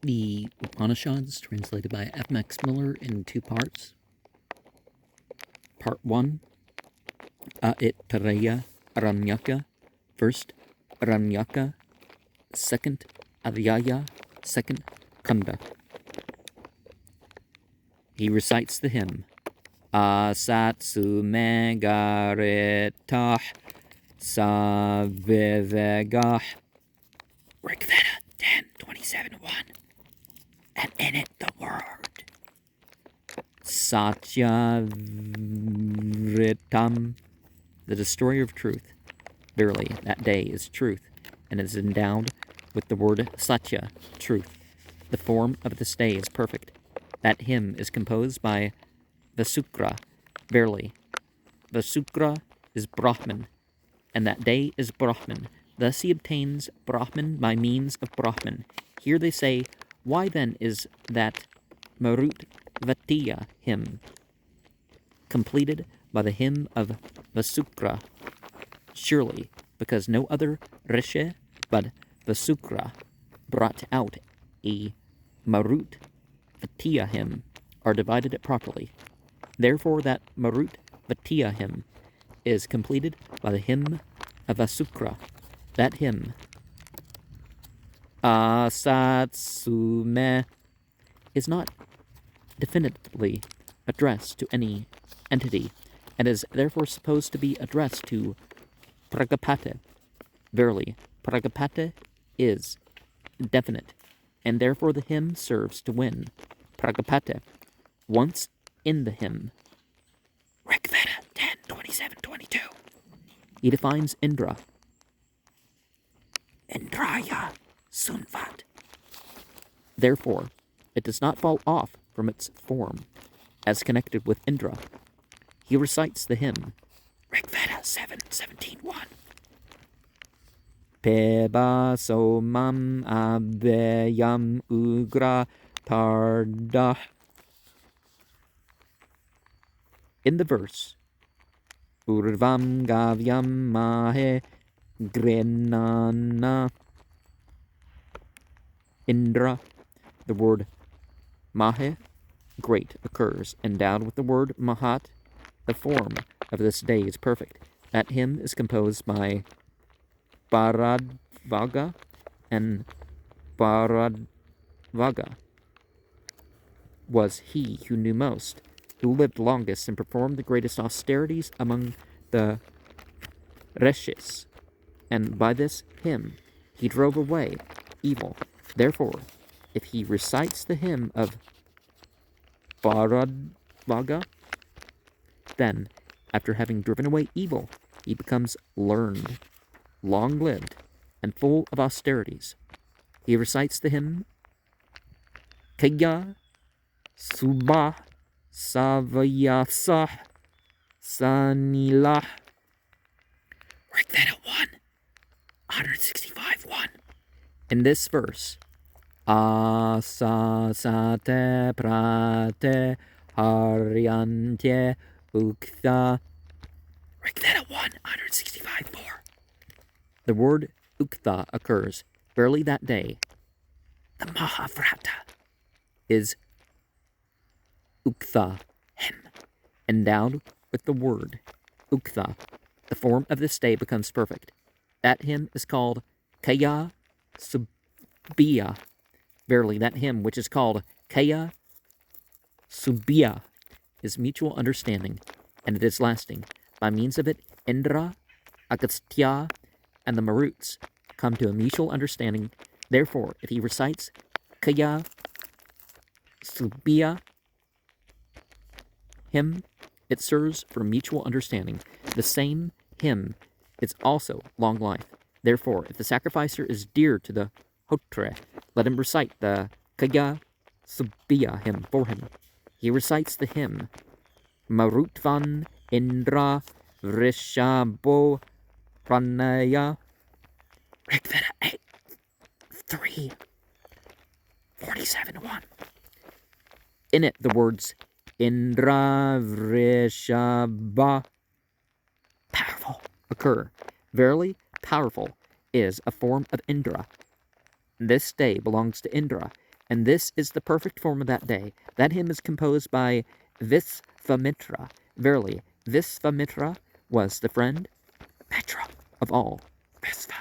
The Upanishads, translated by F. Max Muller in two parts. Part 1, Aitareya Aranyaka, first Aranyaka, second Adhyaya, second Kanda. He recites the hymn, Asatsu Megaritah Savivegah, Rigveda 10:27:1, and in it the word Satya Vritam, the destroyer of truth. Verily, that day is truth, and is endowed with the word Satya, truth. The form of this day is perfect. That hymn is composed by Vasukra. Verily, Vasukra is Brahman, and that day is Brahman. Thus he obtains Brahman by means of Brahman. Here they say, why then is that Marutvatya hymn completed by the hymn of Vasukra? Surely, because no other Rishi but Vasukra brought out a Marutvatya hymn, are divided it properly. Therefore that Marutvatya hymn is completed by the hymn of Vasukra. That hymn, Asatsume, is not definitively addressed to any entity, and is therefore supposed to be addressed to Pragapate. Verily, Pragapate is definite, and therefore the hymn serves to win Pragapate. Once in the hymn, Rigveda 10:27:22, he defines Indra, Indraya Sunvat. Therefore, it does not fall off from its form as connected with Indra. He recites the hymn, Rigveda 7:17:1. Peba somam abeyam ugra tardah. In the verse, Urvam gavyam mahe grenana Indra, the word mahe, great, occurs, endowed with the word mahat. The form of this day is perfect. That hymn is composed by Bharadvaja, and Bharadvaja was he who knew most, who lived longest and performed the greatest austerities among the Rishis, and by this hymn he drove away evil. Therefore, if he recites the hymn of Bharadvaja, then, after having driven away evil, he becomes learned, long-lived, and full of austerities. He recites the hymn, Kaya Subah Savayasah Sanilah, Rigveda 165:1. In this verse, Asasate Prate Haryante Uktha, Rigveda 165:4. The word Uktha occurs. Verily that day, the Mahavrata is Uktha hymn, endowed with the word Uktha. The form of this day becomes perfect. That hymn is called Kaya Subbiya. Verily that hymn which is called Kaya Subbiya is mutual understanding, and it is lasting. By means of it, Indra, Agastya, and the Maruts come to a mutual understanding. Therefore, if he recites Kaya Subbiya hymn, it serves for mutual understanding. The same hymn is also long life. Therefore, if the sacrificer is dear to the Hotre, let him recite the Kaya Subbiya hymn for him. He recites the hymn, Marutvan Indra Vrishabo Pranaya, Rigveda 8:3:47:1. In it, the words Indra Vrishaba, powerful, occur. Verily, powerful is a form of Indra. This day belongs to Indra, And this is the perfect form of that day. That hymn is composed by Visvamitra. Verily, Visvamitra was the friend, Petra, of all. Visva.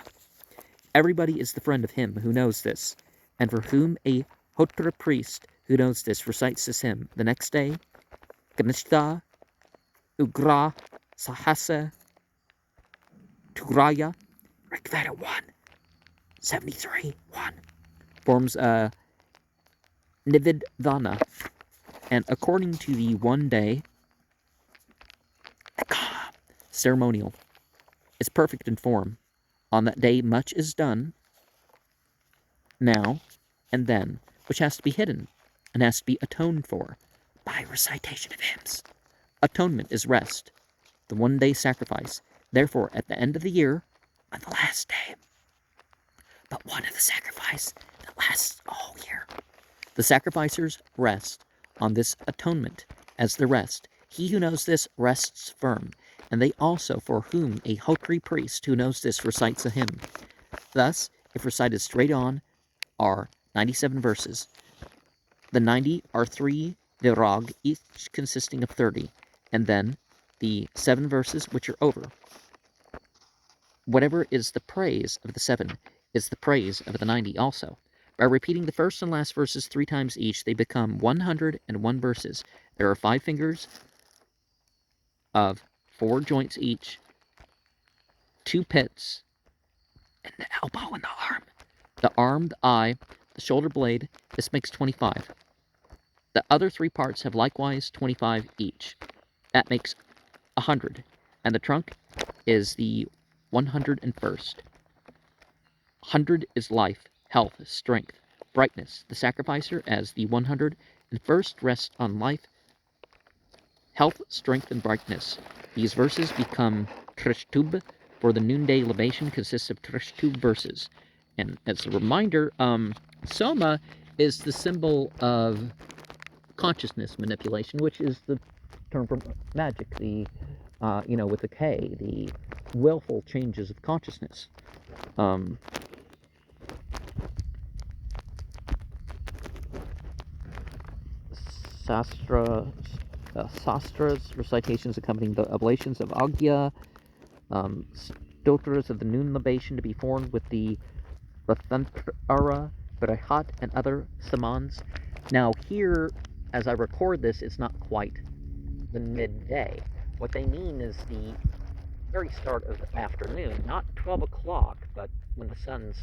Everybody is the friend of him who knows this, and for whom a Hotra priest who knows this recites this hymn the next day, Ganishta Ugra Sahasa Tugraya Rigveda 173 1 forms a Nivedana, and according to the one-day ceremonial, is perfect in form. On that day much is done, now and then, which has to be hidden and has to be atoned for by recitation of hymns. Atonement is rest, the one-day sacrifice. Therefore, at the end of the year, on the last day, but one of the sacrifice that lasts a whole year, the sacrificers rest on this atonement as the rest. He who knows this rests firm, and they also for whom a Hotri priest who knows this recites a hymn. Thus, if recited straight on, are 97 verses. The 90 are 3 virag, each consisting of 30, and then the 7 verses which are over. Whatever is the praise of the 7 is the praise of the 90 also. By repeating the first and last verses 3 times each, they become 101 verses. There are 5 fingers of 4 joints each, 2 pits, and the elbow and the arm. The arm, the eye, the shoulder blade, this makes 25. The other 3 parts have likewise 25 each. That makes 100. And the trunk is the 101st. 100 is life, health, strength, brightness. The sacrificer as the 101st rests on life, health, strength, and brightness. These verses become Trishtub, for the noonday libation consists of Trishtub verses. And as a reminder, Soma is the symbol of consciousness manipulation, which is the term from magic, the, with a K, the willful changes of consciousness. Sastras, recitations accompanying the oblations of Agya, stotras of the noon libation to be formed with the Rathantrara, Barahat, and other samans. Now here, as I record this, it's not quite the midday. What they mean is the very start of the afternoon, not 12 o'clock, but when the sun's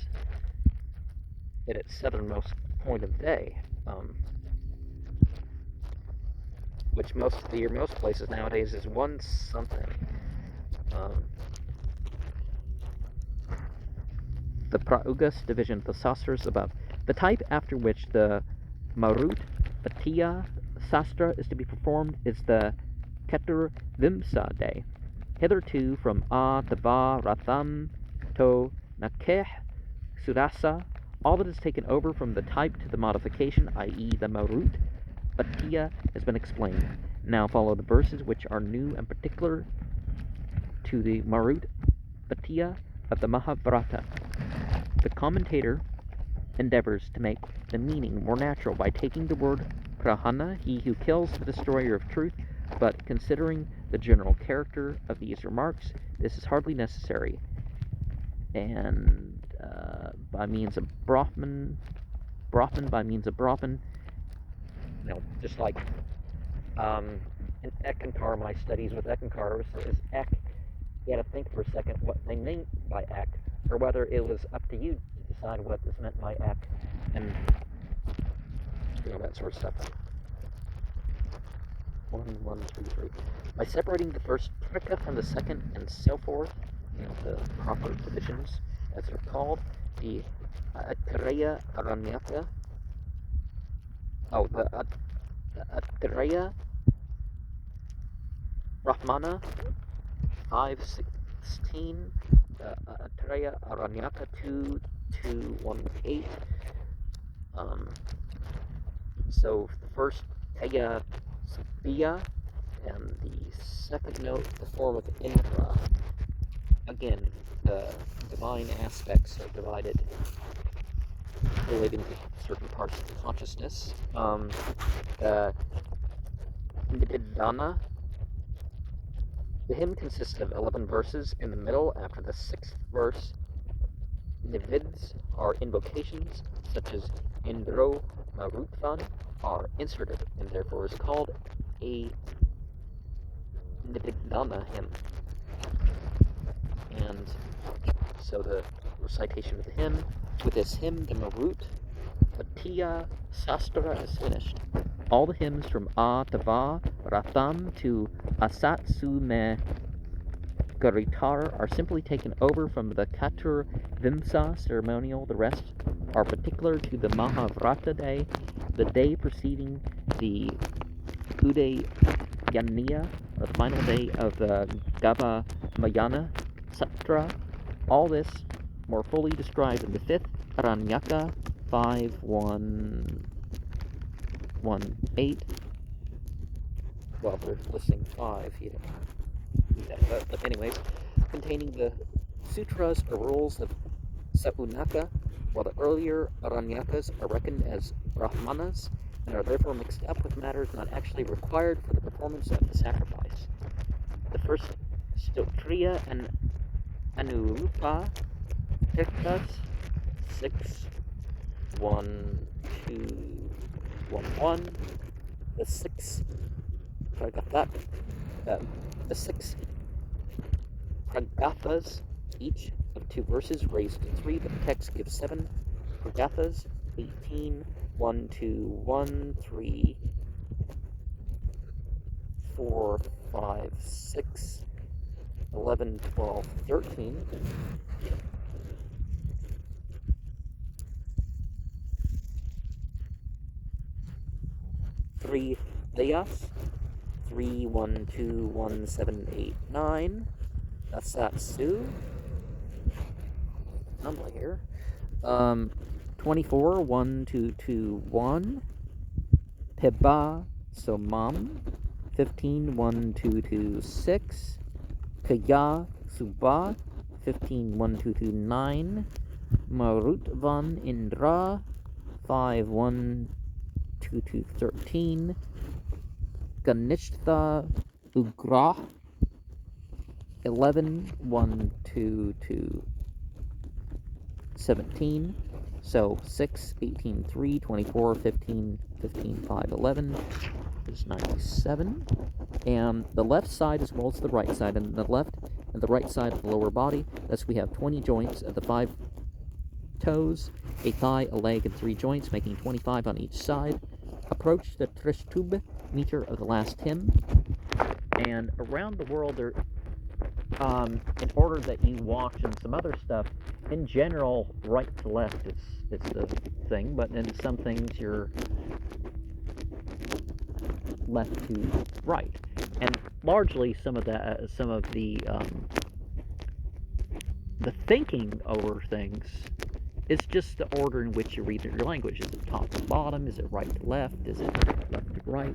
at its southernmost point of day, which most places nowadays is 1 something. The Praugas division, the Sastras above. The type after which the Marut Batiya Sastra is to be performed is the Ketur Vimsa day. Hitherto from A to Va Ratham to Nakeh Surasa, all that is taken over from the type to the modification, i.e. the Marut Batiya, has been explained. Now follow the verses which are new and particular to the Marut Batiya of the Mahabharata. The commentator endeavors to make the meaning more natural by taking the word Prahana, he who kills the destroyer of truth, but considering the general character of these remarks, this is hardly necessary. And by means of Brahman by means of Brahman, just like in Ekankar, my studies with Ekankar is Ek. You had to think for a second what they meant by Ek, or whether it was up to you to decide what is meant by Ek, and that sort of stuff. 1, 1, 2, 3. By separating the first trika from the second and so forth, the proper divisions, as they're called, the Aitareya Aranyaka. The Aitareya Rahmana 5:16, Aitareya Aranyaka 2:218. So the first Teya Sophia, and the second note, the form of Indra. Again, the divine aspects are divided relating to certain parts of consciousness. Nibidana. The hymn consists of 11 verses. In the middle, after the 6th verse, nivids are invocations, such as Indro Marutvan, are inserted, and therefore is called a Nibidana hymn. And so the recitation of the hymn. With this hymn, the Marut Patiya Sastra is finished. All the hymns from A to Va, Ratham to Asatsu Me Garitar are simply taken over from the Katur Vimsa ceremonial. The rest are particular to the Mahavrata day, the day preceding the Udayaniya, or the final day of the Gava Mayana Satra. All this more fully described in the 5th Aranyaka 5.1.1.8. Well, they're listing 5, you don't do that, but anyways, containing the sutras or rules of Saunaka, while the earlier Aranyakas are reckoned as Brahmanas and are therefore mixed up with matters not actually required for the performance of the sacrifice. The first Stotriya and Anurupa Tirthas 6.1.2.1.1. The six Pragathas, each of 2 verses, raised to 3. The text gives 7 Pragathas, 18, 1, 2, 1, 3, 4, 5, 6, 11, 12, 13. Three Dayas, 3, 1, 2, 1, 7, 8, 9. Asatsu. Number here. 24, 1, 2, 2, 1. Peba Somam. 15, 1, 2, 2, 6. Kaya Suba. 15, 1, 2, 2, 9. Marutvan Indra. 5, 1, 2, 2, 13. Ganishtha Ugra. 11, 1, 2, 2, 17. So 6, 18, 3, 24, 15, 15, 5, 11 is 97. And the left side as well as the right side, and the left and the right side of the lower body. Thus we have 20 joints of the 5 toes, a thigh, a leg, and 3 joints, making 25 on each side. Approach the Trishtub meter of the last hymn. And around the world, there, in order that you watch and some other stuff, in general, right to left is the thing, but in some things you're left to right. And largely some of the thinking over things is just the order in which you read your language. Is it top to bottom? Is it right to left? Is it left to right?